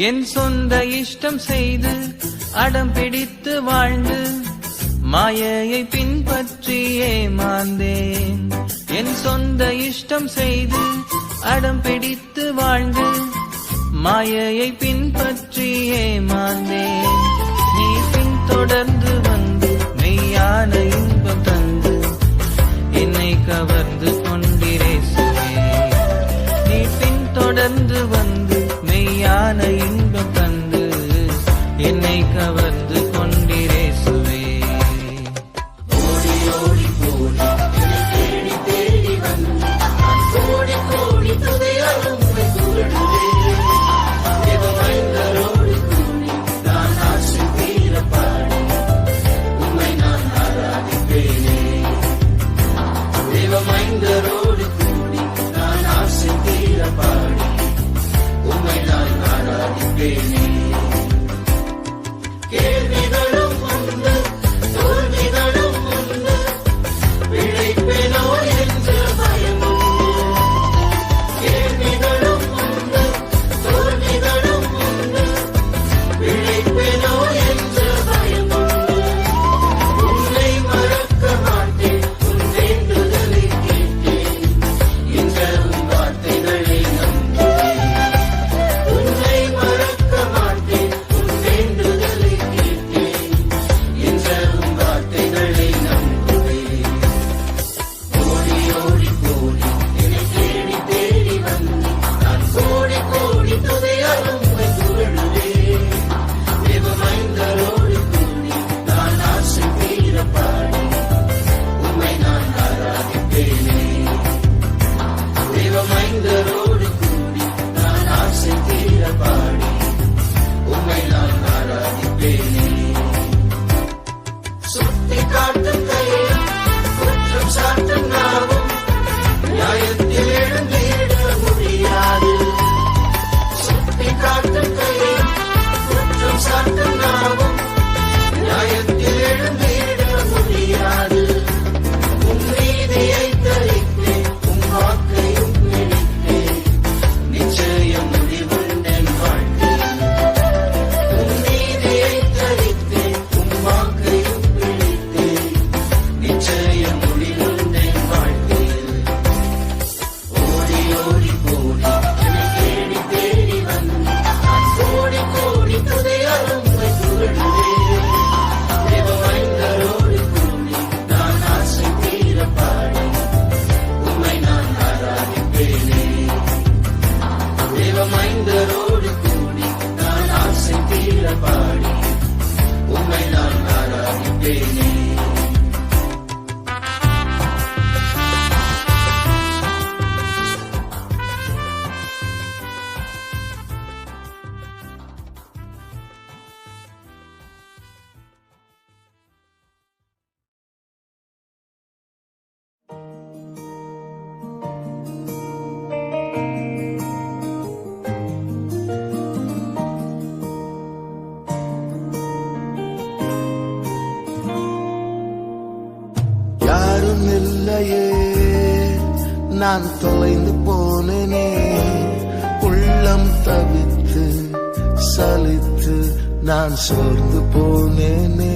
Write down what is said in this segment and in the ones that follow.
என் சொந்த இஷ்டம் செய்து அடம் பிடித்து வாழ்ந்து மாயையை பின்பற்றி ஏமாந்தேன். என் சொந்த இஷ்டம் செய்து அடம் பிடித்து வாழ்ந்து மாயையை பின்பற்றி ஏமாந்தேன். நீ பின்தொடர்ந்து வந்து மெய்யான இன்பம் தந்து என்னை கவர்ந்து கொண்டிரேசுவே. நீ பின்தொடர்ந்து வந்து மெய்யான இன்பம் தந்து என்னை கவர்ந்து கொண்டிரேசுவே. ஓடி ஓடி போடி தேடி தேடி வந்து கோடி கோடி துதையாலும் தேவமைந்தரோடு கூடி நான் ஆசை தீர பாடி உம்மை நான் ஆராதிப்பேனே. தேவமைந்தரோடு கூடி நான் ஆசை தீர பாடி உம்மை நான் ஆராதிப்பேனே. கேள்விகளும் உண்டு தோல்விகளும் உண்டு பிழைப்பேனோ என்ற பயம் உண்டு. கேள்விகளும் உண்டு தோல்விகளும் உண்டு பிழைப்பேனோ என்ற பயம் உண்டு. உன்னை மறக்க மாட்டேன் உன் வேண்டுதலை கேட்டேன் என்ற உன் வார்த்தைகளை நம்புகிறேன். உன்னை மறக்க மாட்டேன் உன் வேண்டுதலை கேட்டேன் என்ற உன் வார்த்தைகளை நம்புகிறேன். ஓடி ஓடி போடி என்னை தேடி தேடி வந்து நான் கோடி கோடி துதையாலும் புகழுவேன். தேவமைந்தரோடு கூடி நான் ஆசை தீர பாடி உம்மை நான் ஆராதிப்பேனே. தேவமைந்தரோடு கூடி நான் ஆசை தீர பாடி உம்மை நான் ஆராதிப்பேனே. சுட்டி காட்டும் கையும் குற்றம் சாட்டும் நாவும் நியாயத்தில் எழுந்திட முடியாது. சுட்டி காட்டும் கையும் குற்றம் சாட்டும் நாவும் நியாயத்தில் எழுந்திட முடியாது. உன் நீதியை தரித்தேன் உன் வாக்கையும் பிடித்தேன் நிச்சயம் முடிவுண்டேன் வாழ்க்கையில். உன் நீதியை தரித்தேன் உன் வாக்கையும் பிடித்தேன் நிச்சயம் முடிவுண்டேன் வாழ்க்கையில். ஓடி ஓடி போடி என்னை தேடி தேடி வந்து நான் கோடி கோடி துதையாலும் புகழுவேன். தேவமைந்தரோடு கூடி நான் ஆசை தீர பாடி உம்மை நான் ஆராதிப்பேனே. தேவமைந்தரோடு கூடி நான் ஆசை தீர பாடி உம்மை நான் ஆராதிப்பேனே. யாரும் இல்லையே நான் தொலைந்து போனேனே. உள்ளம் தவித்து சலித்து நான் சோர்ந்து போனேனே.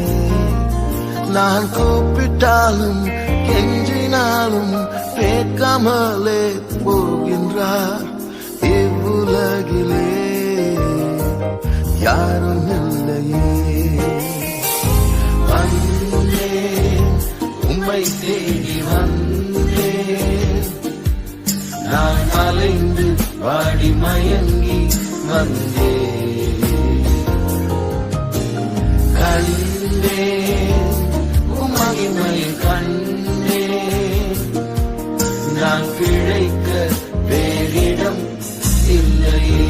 நான் கூப்பிட்டாலும் கெஞ்சினாலும் கேட்காமலே போகின்றார் இவ்வுலகிலே. யாரும் இல்லையே வந்தேன் உம்மை தேடி வந்தேன். நான் அலைந்து வாடி மயங்கி வந்தேன். கண்டேன் உம் மகிமையை கண்டேன். நான் பிழைக்க வேறிடம் இல்லையே.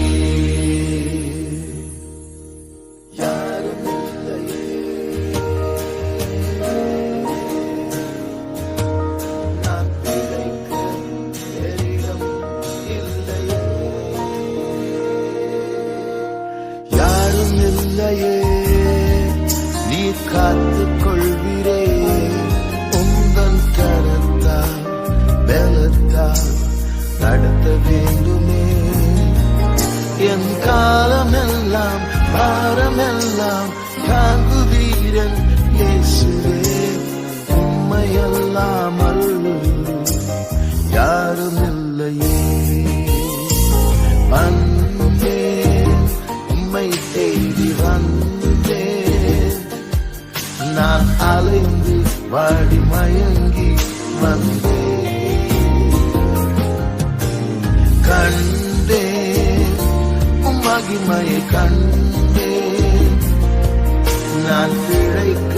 யாரும் இல்லையே நான் பிழைக்க வேறிடம் இல்லையே. பாரமெல்லாம் தாங்குவீரன் இயேசுவே. உம்மையல்லாமல் யாரும் இல்லையே. வந்தேன், உம்மை தேடி வந்தேன். நான் அலைந்து வாடி மயங்கி வந்தேன். கண்டேன், உம் மகிமையை கண்டேன். நான் பிழைக்க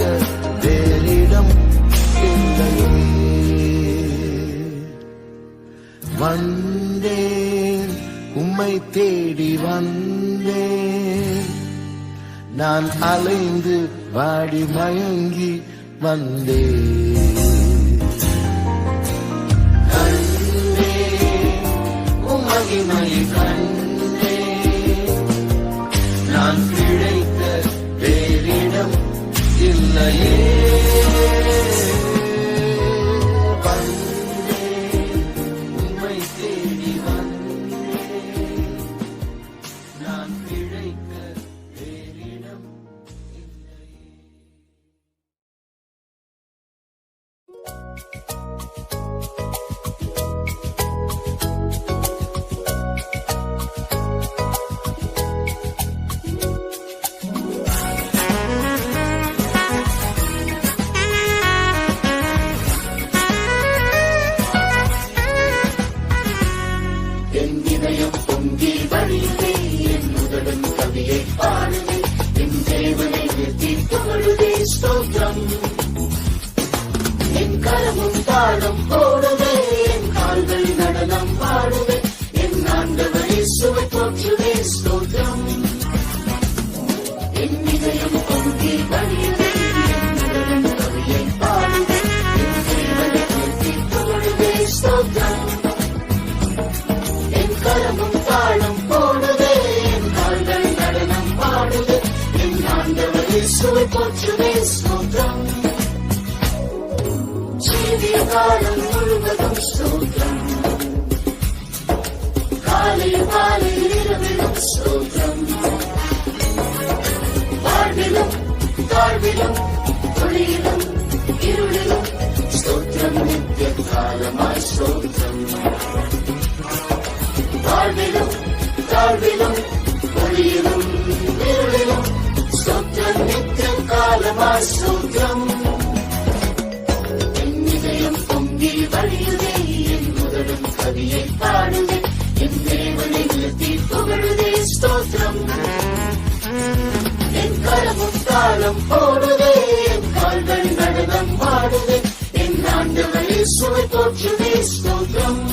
வேறிடம் இல்லையே. வந்தேன், உம்மை தேடி வந்தேன். நான் அலைந்து வாடி மயங்கி வந்தேன். கண்டேன், உம் மகிமையை கண்டேன். நான் பிழைக்க வேறிடம் இல்லையே. காலம் முழுவதும் ஸ்தோத்திரம். காலை மாலை இரவிலும் ஸ்தோத்திரம். வாழ்விலும் தாழ்விலும் ஒளியிலும் இருளிலும் ஸ்தோத்திரம். நித்திய காலமாய் ஸ்தோத்திரம். வாழ்விலும் தாழ்விலும் ஒளியிலும் இருளிலும் ஸ்தோத்திரம். நித்திய காலமாய் ஸ்தோத்திரம். வழியுதே என் முதலும் கவியை பாடுதே. என் தேவனை நிறுத்தி புகழுதே ஸ்தோத்திரம். என் கரமும் தாளம் போடுதே. என் கால்கள் நடனம் பாடுதே. என் ஆண்டவர் இயேசுவை போற்றுதே ஸ்தோத்திரம்.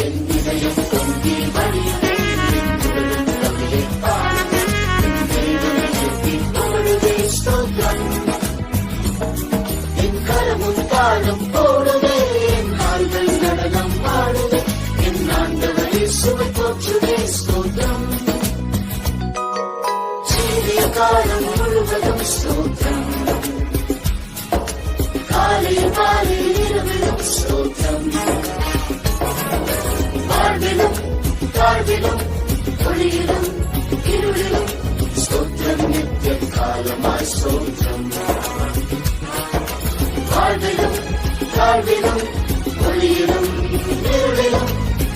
என் இதயம் பொங்கி வழியுதே. என் முதலும் கவியை பாடுதே. என் தேவனை நிறுத்தி புகழுதே ஸ்தோத்திரம். கரமும் தாளம் போடுதே. என் கால்கள் நடனம் பாடுதே. என் ஆண்டவர் இயேசுவை போற்றுதே ஸ்தோத்திரம். சீரிய காலம் முழுவதும் ஸ்தோத்திரம். காலை மாலை இரவிலும் ஸ்தோத்திரம். வாழ்விலும் தாழ்விலும் ஒளியிலும் இருளிலும் ஸ்தோத்திரம். நித்திய காலமாய் ஸ்தோத்திரம். வாழ்விலும் தாழ்விலும் ஒளியிலும் இருளிலும்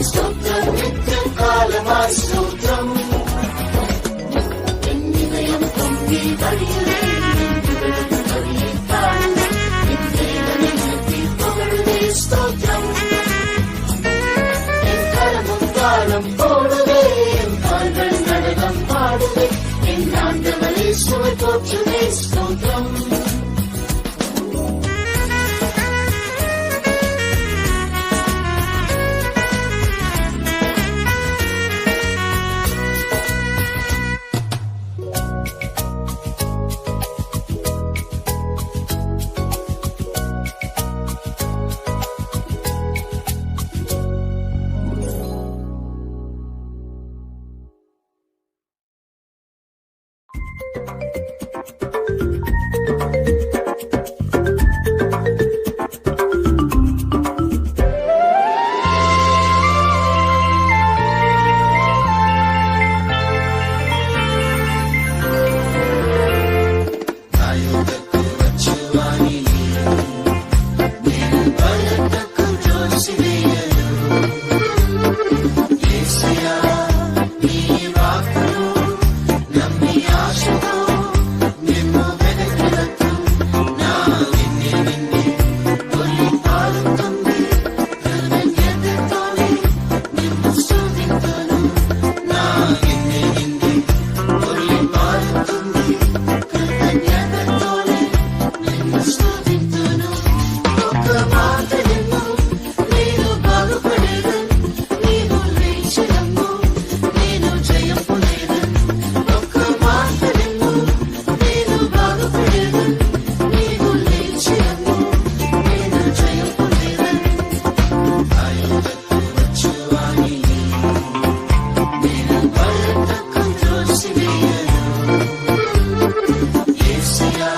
ஸ்தோத்திரம். நித்திய காலமாய் ஸ்தோத்திரம். என் இதயம் பொங்கி வழியுதே. என் கவியை பாடுதே. என் தேவனை நிறுத்தி புகழுதே ஸ்தோத்திரம். என் கரமும் தாளம் போடுதே. என் கால்கள் நடனம் பாடுதே. என் ஆண்டவர் இயேசுவை போற்றுதே ஸ்தோத்திரம். అని నేను బలటకు త్రోసివేయను యేసయ్యా నీ వాక్కును నమ్మి ఆశతో నిన్ను వెనక్కి నా నిన్నే తొలి పాలుతుంది కృతజ్ఞతతోనే నిన్ను స్తుతింతును నా నిన్నే తొలి పాలుతుంది కృతజ్ఞతతోనే నిన్ను స్తుతింతును ఒక్క మాట నిన్ను నేను బాగుపడేదను నీవు లేచినమ్ము నేను జయం పొందేదను ఒక్క మాట నిన్ను నేను బాగుపడేదను నీవు లేచినమ్ము నేను జయం పొందేదను ఆయుధకు వచ్చువాని నేను బలటకు త్రోసివేయను యేసయ్యా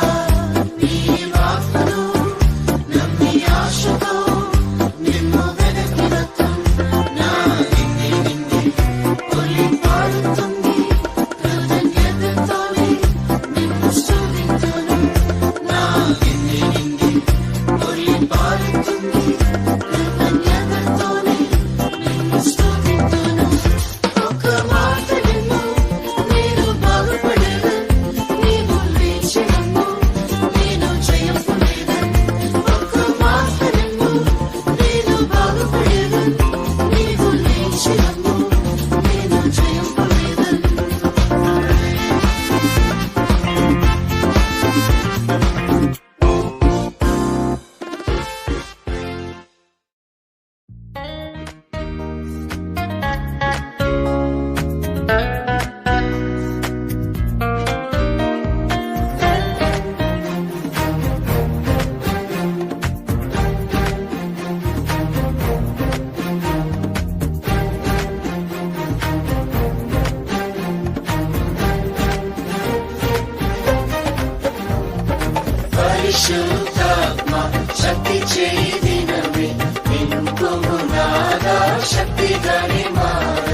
నీ వాక్కును నమ్మి ఆశతో నిన్ను వెనక్కి నా నిన్నే తొలి పాడుతుంది కృతజ్ఞతతోనే నిన్ను స్తుతింతును నా నిన్నే తొలి పాడుతుంది కృతజ్ఞతతోనే నిన్ను స్తుతింతును ఒక్క మాట నిన్ను నేను బాగుపడేదను నీవు లేచినమ్ము నేను జయం పొందేదను ఒక్క మాట నిన్ను నేను బాగుపడేదను నీవు లేచినమ్ము నేను జయం పొందేదను పరిశుద్ధాత్మ శక్తి చేదినమే నింపుము నాదా శక్తిగానే మార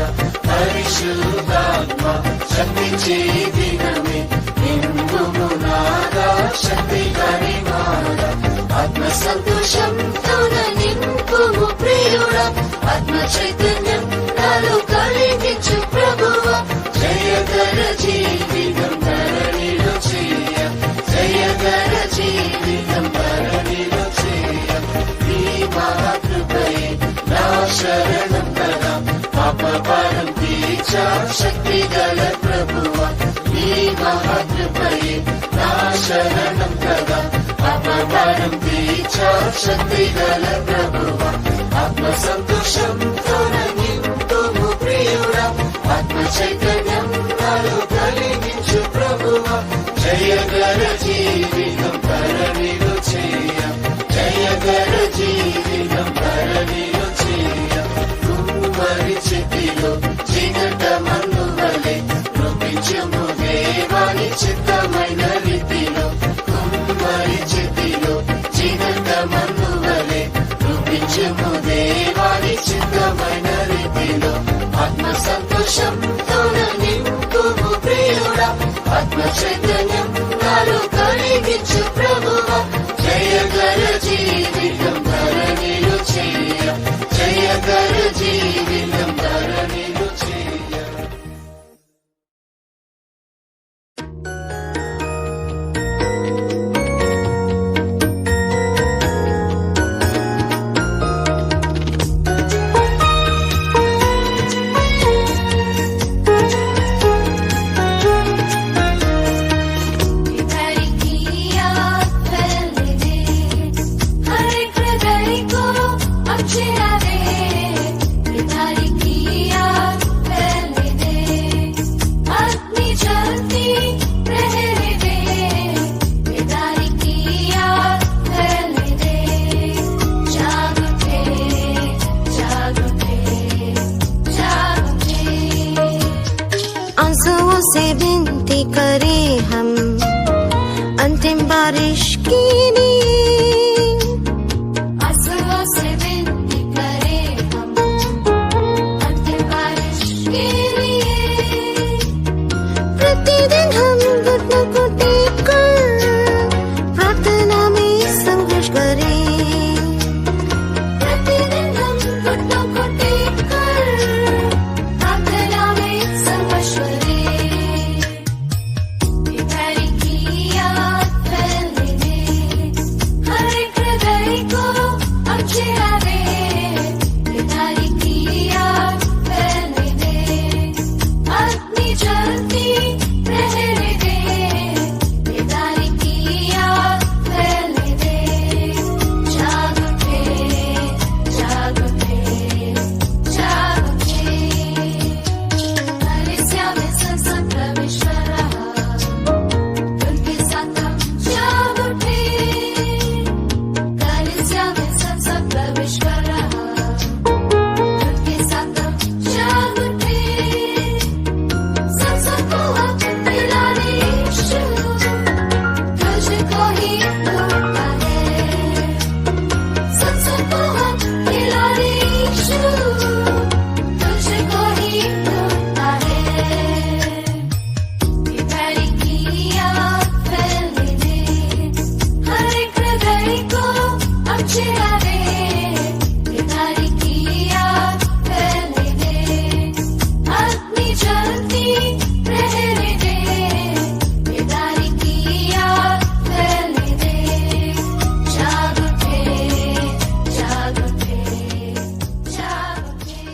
పరిశుద్ధాత్మ శక్తి చేదినమే నింపుము నాదా శక్తిగానే మార ఆత్మ సంతోషంతో నింపుము ప్రియుడా ఆత్మ చైతన్యం నాలో కలిగించు ప్రభువా జయకర జీవితం ధరణిలో చేయ జయకర జీవితం ధరణిలో చేయ నీ మహాకృపయే నా శరణం కదా పాపభారం తీర్చా శక్తి గల ప్రభువా నీ మహాకృపయే నా శరణం కదా పాపభారం తీర్చా శక్తి గల ప్రభువా ఆత్మ సంతోషంతో నింపుము ప్రియుడా ఆత్మ చైతన్యం నాలో కలిగించు ప్రభువా జయకర జీవితం ధరణిలో చేయ జయకర జీవితం ధరణిలో చేయ కుమ్మరి చేతిలో చీకట మన్ను వలె రూపించుము దేవాని చిత్తమైన రీతిలో కుమ్మరి చేతిలో చీకట మన్ను వలె రూపించుము దేవాని చిత్తమైన రీతిలో ఆత్మ సంతోషంతో నింపుము ప్రియుడా ఆత్మ చైతన్యం నాలో కలిగించు ప్రభువా జయకర జీవితం ధరణిలో చేయ జయకర జీవితం ధరణిలో చేయ से विनती करें हम अंतिम बारिश की आंसुओं से विनती करें हम अंतिम बारिश के लिए प्रतिदिन हम घुटनों को टेक कर प्रार्थना में सबको हक दिलाने यीशु तुझको ही ढूंढता है। सबको हक दिलाने यीशु तुझको ही ढूंढता है। प्यारी किया फैलने दे हर एक हृदय को अब चिरा दे। प्यारी किया फैलने दे अपनी जलती रहने दे। प्यारी किया फैलने दे जाग उठे जाग उठे जाग उठे।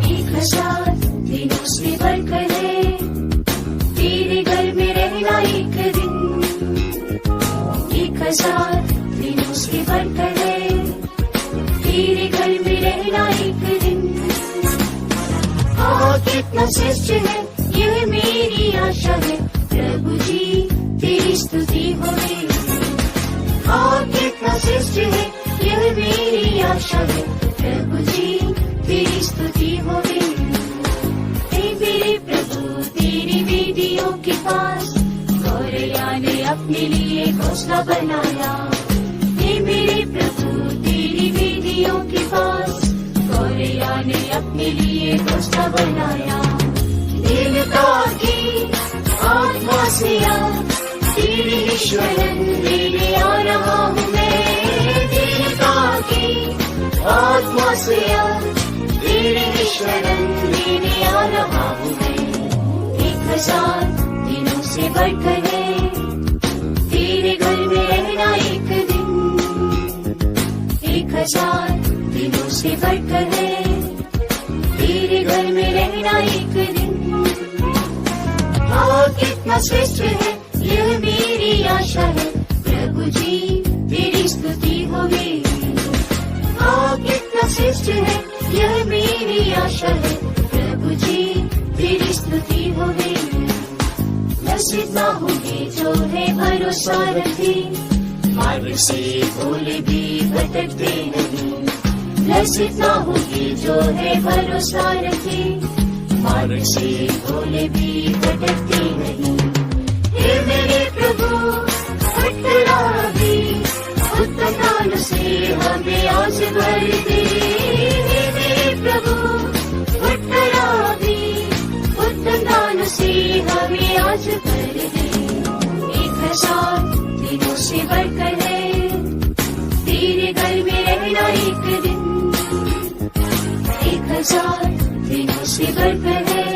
एक हजार दिनों से बढ़कर है तेरे घर में रहना एक दिन। 1000 दिनों से बढ़कर है तेरे घर में रहना एक दिन। कितना श्रेष्ठ है यह मेरी आशा है प्रभु जी तेरी स्तुति होवे। कितना श्रेष्ठ है यह मेरी आशा है प्रभु जी तेरी स्तुति होवे। मेरे प्रभु तेरी वेदियों के पास गौरैया ने अपने लिए घोंसला बनाया। हे मेरे प्रभु तेरी वेदियों के पास गौरैया ने अपने लिए घोंसला बनाया। देवता की आत्मा से आ तेरी शरण लेने आ रहा हूँ मैं। देवता की आत्मा से आ तेरी शरण लेने आ रहा हूँ मैं। 1000 दिनों से बढ़कर है तेरे घर में रहना एक दिन। 1000 दिनों से बढ़कर है तेरे घर में रहना एक दिन। कितना श्रेष्ठ है यह मेरी आशा है प्रभु जी तेरी स्तुति होवे। कितना श्रेष्ठ है यह मेरी आशा है प्रभु जी तेरी स्तुति होवे। लज्जित ना होंगे जो है भरोसा रखे मार्ग से भूले भी भटकते नहीं। लज्जित ना होंगे जो है भरोसा रखे मार्ग से भूले भी भटकते नहीं। हे मेरे प्रभु भटका भी उत्तम दान से हमें आज भर दे। हे मेरे प्रभु भटका भी उत्तम दान से हमें आज भर दे। 1000 दिनों से बढ़कर है तेरे घर में रहना एक दिन। 1000 दिनों से बढ़कर है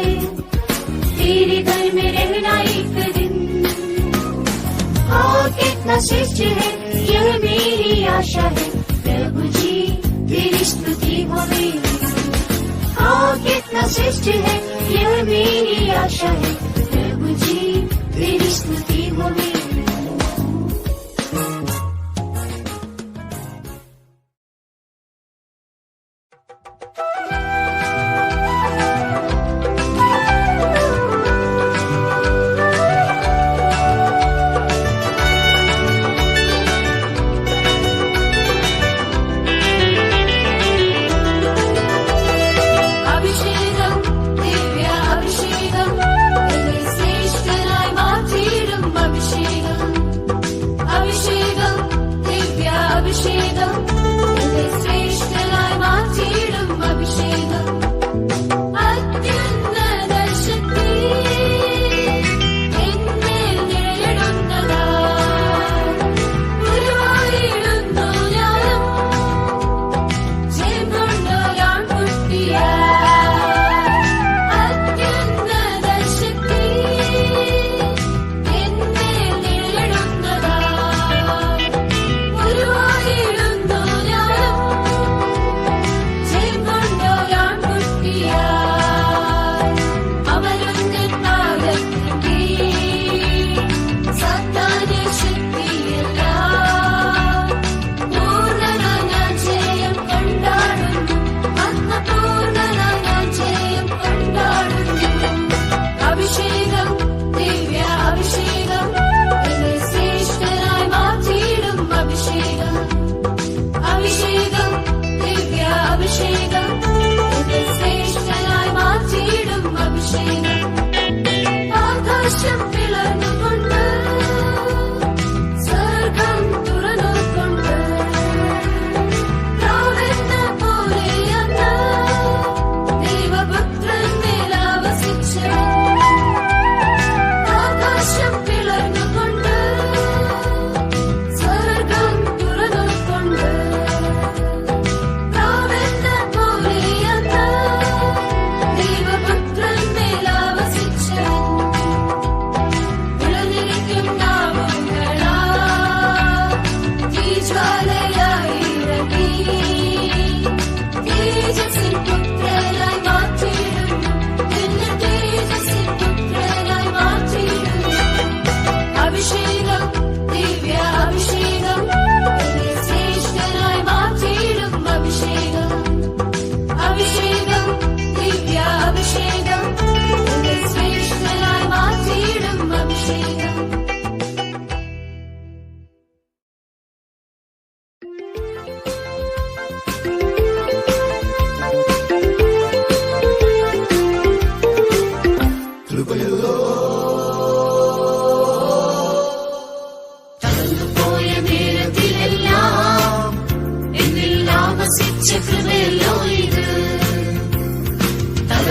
तेरे घर में रहना एक दिन। कितना श्रेष्ठ है यह मेरी आशा है प्रभु जी तेरी स्तुति होवे। कितना श्रेष्ठ है यह मेरी आशा है प्रभु जी तेरी स्तुति होवे। அபிஷேகம் திவ்ய அபிஷேகம் இனி சிரேஷ்டனாய் மாற்றிடும் அபிஷேகம்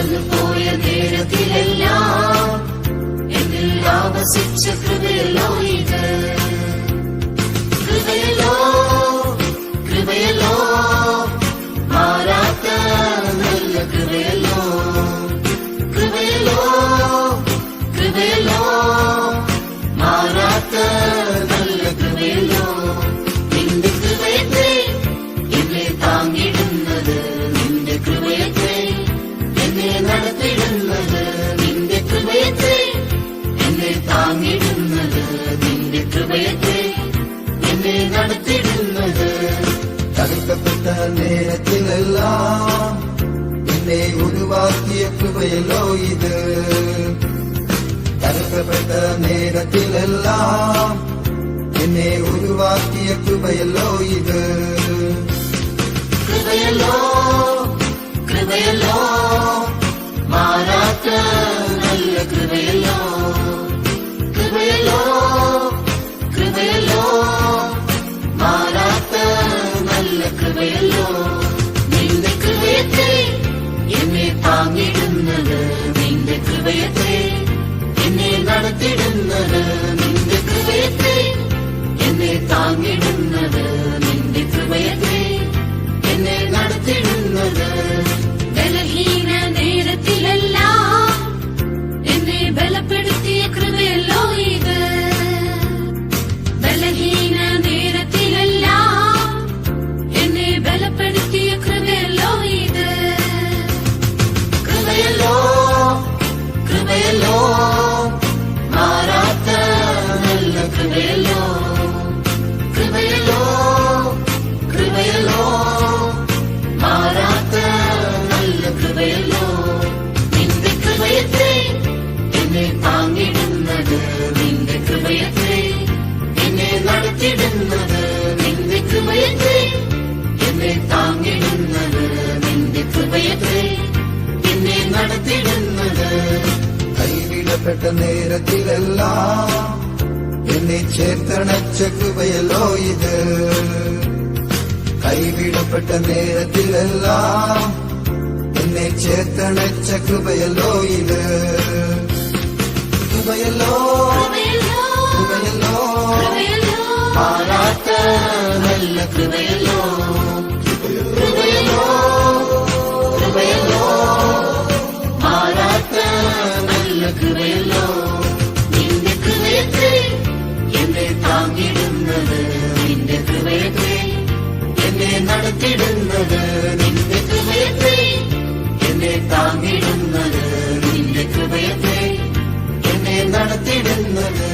കടന്നുപോയ നേരത്തിലെല്ലാം എന്നിൽ ആവസിച്ച കൃപയല്ലോ ഇത്. കൃപയല്ലോ കൃപയല്ലോ മാറാത്ത നല്ല കൃപയല്ലോ. കൃപയല്ലോ കൃപയല്ലോ മാറാത്ത നല്ല കൃപയല്ലോ. നിന്റെ കൃപയത്തെ എന്നെ താങ്ങിടുന്നത്, നിന്റെ കൃപയത്തെ എന്നെ നടത്തിടുന്നത്, നിന്റെ കൃപയത്തെ എന്നെ താങ്ങിടുന്നത്, നിന്റെ കൃപയത്തെ എന്നെ നടത്തിടുന്നത്. തടുക്കപ്പെട്ട നേരത്തിലെല്ലാം എന്നെ ഒഴിവാക്കിയ കൃപയല്ലോ ഇത്. തടുക്കപ്പെട്ട നേരത്തിലെല്ലാം എന്നെ ഒഴിവാക്കിയ കൃപയല്ലോ ഇത്. കൃപയല്ലോ കൃപയല്ലോ മാറാത്ത നല്ല കൃപയല്ലോ. കൃപയല്ലോ കൃപയല്ലോ മാറാത്ത നല്ല കൃപയല്ലോ. നിന്റെ കൃപയത്തെ എന്നെ താങ്ങിടുന്നത്, നിന്റെ കൃപയത്തെ എന്നെ നടത്തിടുന്നത്, നിന്റെ കൃപയത്തെ എന്നെ താങ്ങിടുന്നത്, നിന്റെ കൃപയത്തെ എന്നെ നടത്തിടുന്നത്. ബലഹീന നേരത്തിലെല്ലാം എന്നെ ബലപ്പെടുത്തിയ കൃപയല്ലോ ഇത്. ബലഹീന നേരത്തിലെല്ലാം എന്നെ ബലപ്പെടുത്തിയ കൃപയല്ലോ ഇത്. കൃപയല്ലോ കൃപയല്ലോ മാറാത്ത നല്ല കൃപയല്ലോ. കൃപയല്ലോ കൃപയല്ലോ മാറാത്ത നല്ല കൃപയല്ലോ. നിന്റെ കൃപയത്തെ എന്നെ താങ്ങിടുന്നത്, നിന്റെ കൃപയത്തെ എന്നെ നടത്തിടുന്നത്, നിന്റെ കൃപയത്തെ എന്നെ താങ്ങിടുന്നത്, നിന്റെ കൃപയത്തെ എന്നെ നടത്തിടുന്നത്. കൈവിടപ്പെട്ട നേരത്തിലെല്ലാം എന്നെ ചേർത്തണച്ച കൃപയല്ലോ ഇത്. കൈവിടപ്പെട്ട നേരത്തിലെല്ലാം എന്നെ ചേർത്തണച്ച കൃപയല്ലോ ഇത്. കൃപയല്ലോ കൃപയല്ലോ മാറാത്ത നല്ല കൃപയല്ലോ. കൃപയല്ലോ കൃപയല്ലോ മാറാത്ത നല്ല കൃപയല്ലോ. നിന്റെ കൃപയത്തെ എന്നെ താങ്ങിടുന്നത്, നിന്റെ കൃപയത്തെ എന്നെ നടത്തിടുന്നത്, നിന്റെ കൃപയത്തെ എന്നെ താങ്ങിടുന്നത്, നിന്റെ കൃപയത്തെ എന്നെ നടത്തിടുന്നത്.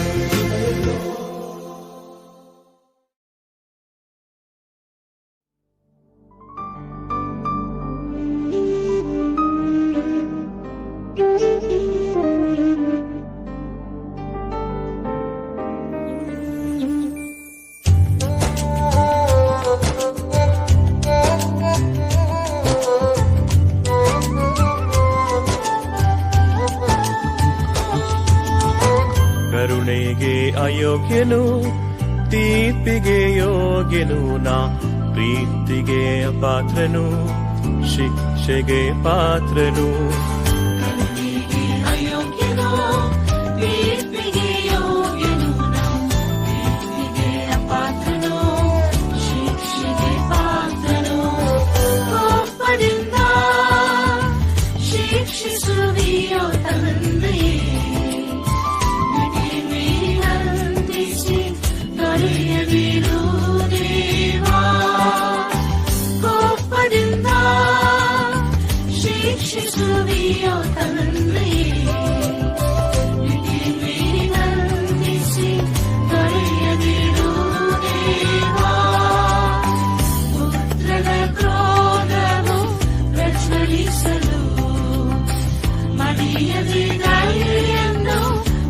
ಕರುಣೆಗೆ ಅಯೋಗ್ಯನು, ತೀರ್ಪಿಗೆ ಯೋಗ್ಯನು, ನಾ ಪ್ರೀತಿಗೆ ಪಾತ್ರನು, ಶಿಕ್ಷೆಗೆ ಪಾತ್ರನು. ಅಯೋಗ್ಯನೋ ತೀರ್ಪಿಗೆ ಯೋಗ್ಯನು, ಪ್ರೀತಿಗೆ ಅಪಾತ್ರನೋ, ಶಿಕ್ಷೆಗೆ ಪಾತ್ರನೋ. ಕೋಪದಿಂದ ಶಿಕ್ಷಿಸುವಿಯೋ ತಂದೆಯೇ, ವಿಧಿಸಿ ದೊರೆಯದಿರು ದೇವಾ. ಕೋಪದಿಂದ ಶಿಕ್ಷಿಸುವಿಯೋ ತಂದೆಯೇ, ವಿಧಿಸಿ ದೊರೆಯದಿರು ದೇವಾ. ಪುತ್ರನ ಕ್ರೋಧವು ಪ್ರಜ್ವಲಿಸಲು ಮಡಿಯದೆ ದಯೆಯನ್ನು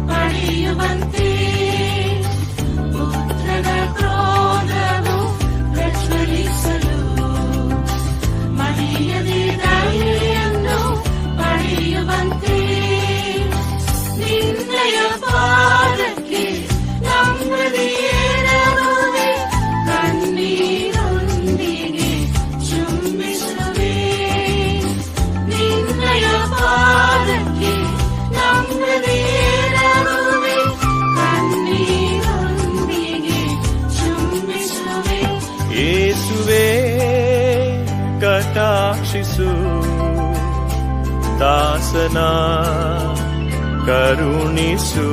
ಪಡೆಯುವಂತೆ. ಪುತ್ರನ ಕ್ರೋಧವು ಪ್ರಜ್ವಲಿಸಲು ಮಡಿಯದೆ ದಯೆಯನ್ನು ಪಡೆಯುವಂತೆ. ದಾಸನ ಕರುಣಿಸು.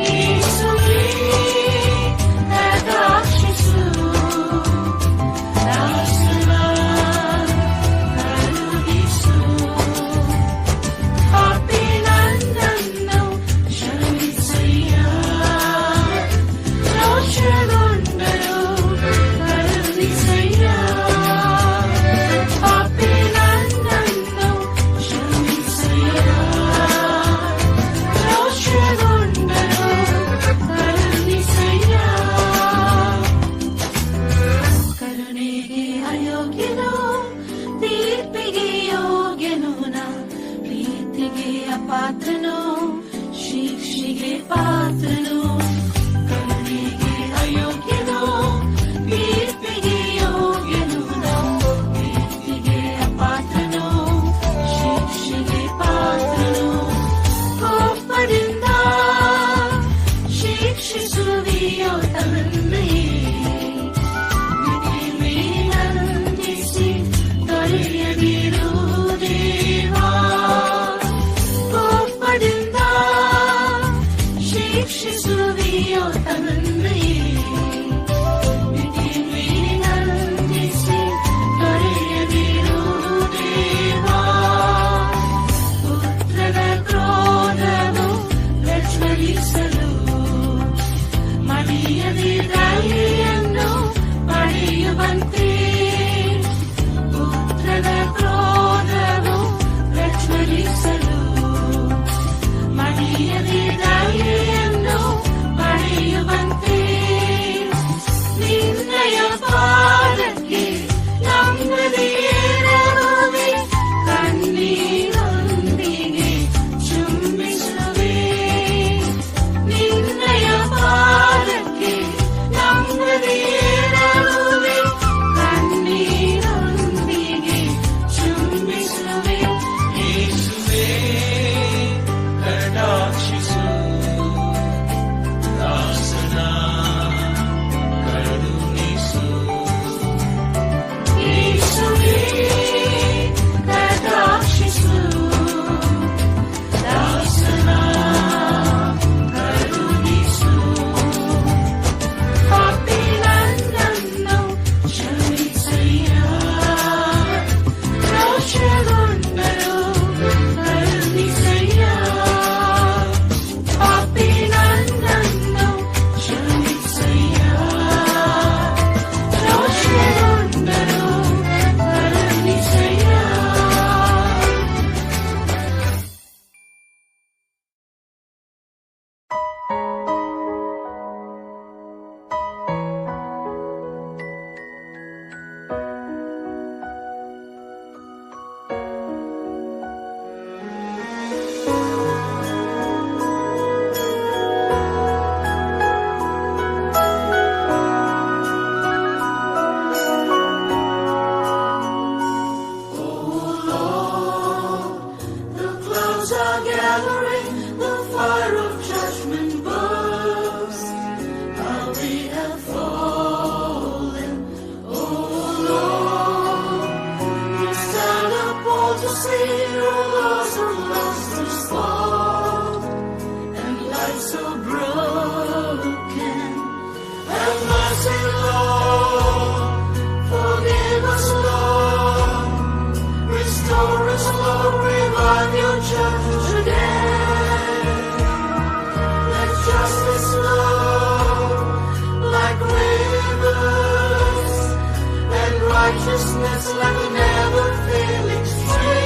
ಯೇಸುವೇ ರಕ್ಷಿಸು, ದಾಸನ ಕರುಣಿಸು. ಪಾಪಿ ನನ್ನನ್ನು ಕ್ಷಮಿಸಯ್ಯ, ದೋಷಗೊಂಡರೂ ಕರುಣಿಸಯ್ಯ. ಪಾಪಿ ನನ್ನನ್ನು ಕ್ಷಮಿಸಯ್ಯ, ದೋಷಗೊಂಡರೂ ಕರುಣಿಸಯ್ಯ. ಕರುಣೆಗೆ ಅಯೋಗ್ಯನು, ತೀರ್ಪಿಗೆ ಯೋಗ್ಯನು ನಾ, ಪ್ರೀತಿಗೆ ಅಪಾತ್ರನು, ಶಿಕ್ಷೆಗೆ ಪಾತ್ರನು. ಕರುಣೆಗೆ ಅಯೋಗ್ಯನು, ತೀರ್ಪಿಗೆ ಯೋಗ್ಯನು ನಾ, ಪ್ರೀತಿಗೆ ಅಪಾತ್ರನು, ಶಿಕ್ಷೆಗೆ ಪಾತ್ರನು. ಕೋಪದಿಂದ ಶಿಕ್ಷಿಸುವಿಯೋ ತಂದೆಯೇ, ವಿಧಿವಿನಂದಿಸಿ ತೊರೆಯದಿರು ದೇವಾ. ಕೋಪದಿಂದ ಶಿಕ್ಷಿಸುವಿಯೋ ತಂದೆಯೇ, ವಿಧಿವಿನಂದಿಸಿ ತೊರೆಯದಿರು ದೇವಾ. ಪುತ್ರನ ಕ್ರೋಧವು ಪ್ರಜ್ವಲಿಸಲು, ಮಡಿಯದೆ ದಯೆಯನ್ನು ಪಡೆಯುವಂತೆ. ಪುತ್ರನ ಕ್ರೋಧವು ಪ್ರಜ್ವಲಿಸಲು, ಮಡಿಯದೆ ದಯೆಯನ್ನು ಪಡೆಯುವಂತೆ. ನಿನ್ನಯ ಪಾದಕ್ಕೆ ನಮ್ಮದೇರರುವೆ, ಕಣ್ಣೀರೊಂದಿಗೆ ಚುಂಬಿಸುವೆ. ನಿನ್ನಯ ಪಾದಕ್ಕೆ ನಮ್ಮದೇರರುವೆ, ಕಣ್ಣೀರೊಂದಿಗೆ ಚುಂಬಿಸುವೆ. ಯೇಸುವೇ ಕಟಾಕ್ಷಿಸು, ದಾಸನ ಕರುಣಿಸು. ಯೇಸುವೇ ಕಟಾಕ್ಷಿಸು, ದಾಸನ ಕರುಣಿಸು. ಪಾಪಿ ನನ್ನನ್ನು ಕ್ಷಮಿಸಯ್ಯ, ದೋಷಗೊಂಡರೂ ಕರುಣಿಸಯ್ಯ. ಪಾಪಿ ನನ್ನನ್ನು ಕ್ಷಮಿಸಯ್ಯ, ದೋಷಗೊಂಡರೂ ಕರುಣಿಸಯ್ಯ. The clouds are gathering, the fire of judgment burns. How we have fallen, oh Lord. You stand upon to see your laws are lost to fall, and life so broken. Have mercy, Lord. Forgive us, Lord. Restore us, Lord. Revive your church today. Let justice flow like rivers, and righteousness like a never-failing stream.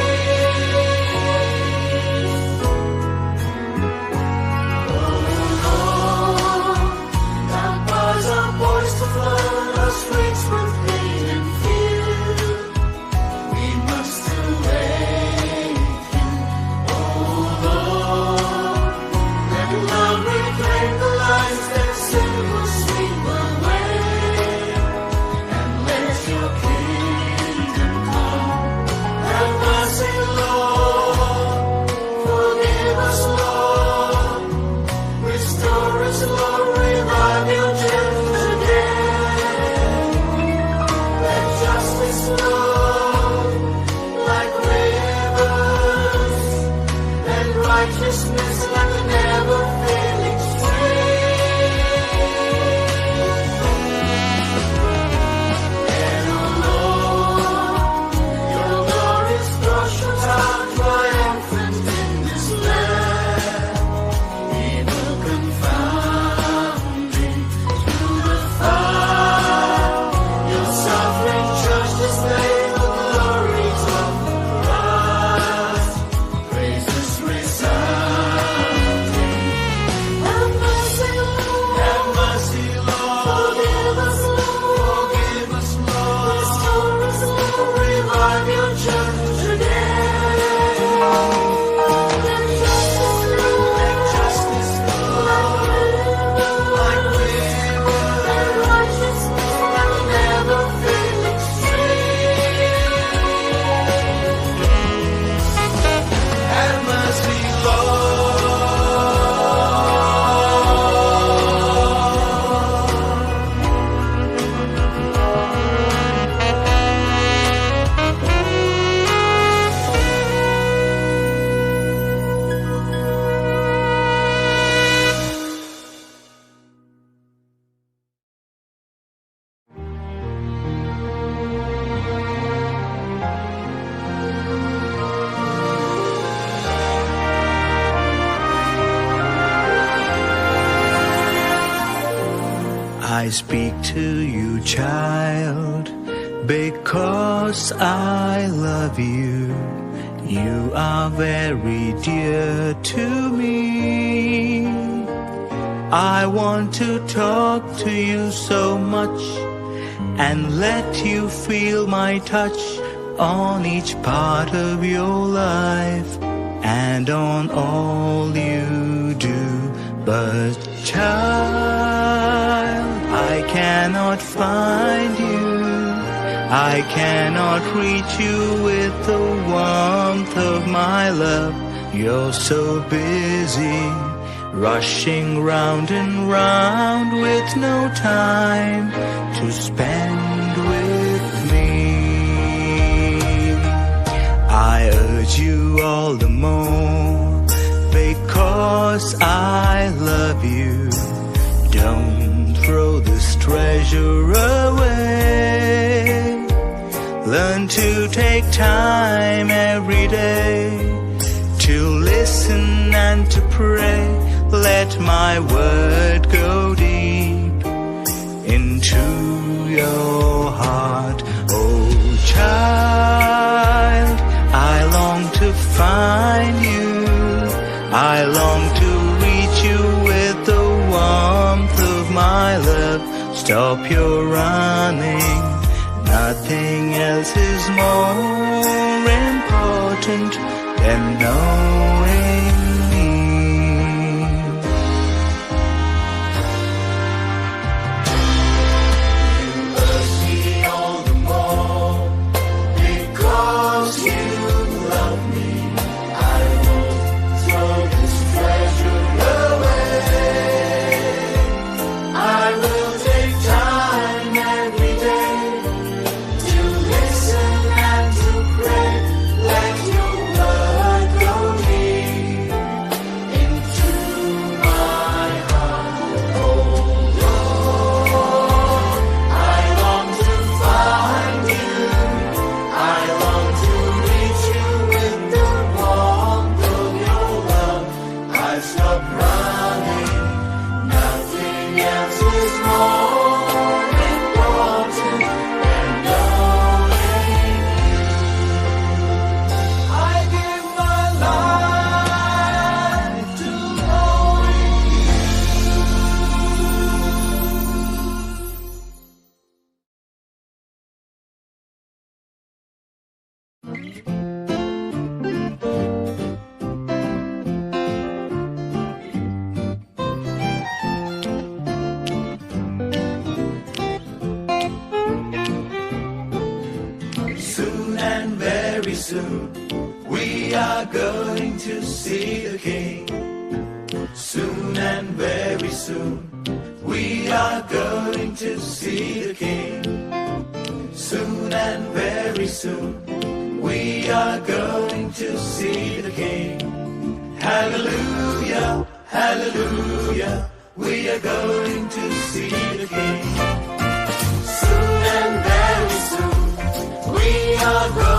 speak to you, child, because I love you. You are very dear to me. I want to talk to you so much and let you feel my touch on each part of your life and on all you do. But child, I cannot find you. I cannot reach you with the warmth of my love. You're so busy, rushing round and round with no time to spend with me. I urge you all the more because I love you. Don't throw this treasure away. Learn to take time every day to listen and to pray. Let my word go deep into your heart. Oh child, I long to find you. I long to reach you with the warmth of my love. Stop your running. Nothing else is more important than knowing me. You love me all the more because you love me. I won't throw this treasure away. I will take time every day to listen and to pray. Let your word go deep into my heart. Oh Lord, I long to find you. I long to reach you with the warmth of your love. I've stopped running. Nothing else is more important than knowing you. I give my life to knowing you. Soon and very soon, we are going to see the King. Soon and very soon, we are going to see the King. Soon and very soon, we are going to see the King. Hallelujah, hallelujah, we are going to see the King. Soon and very soon, we are going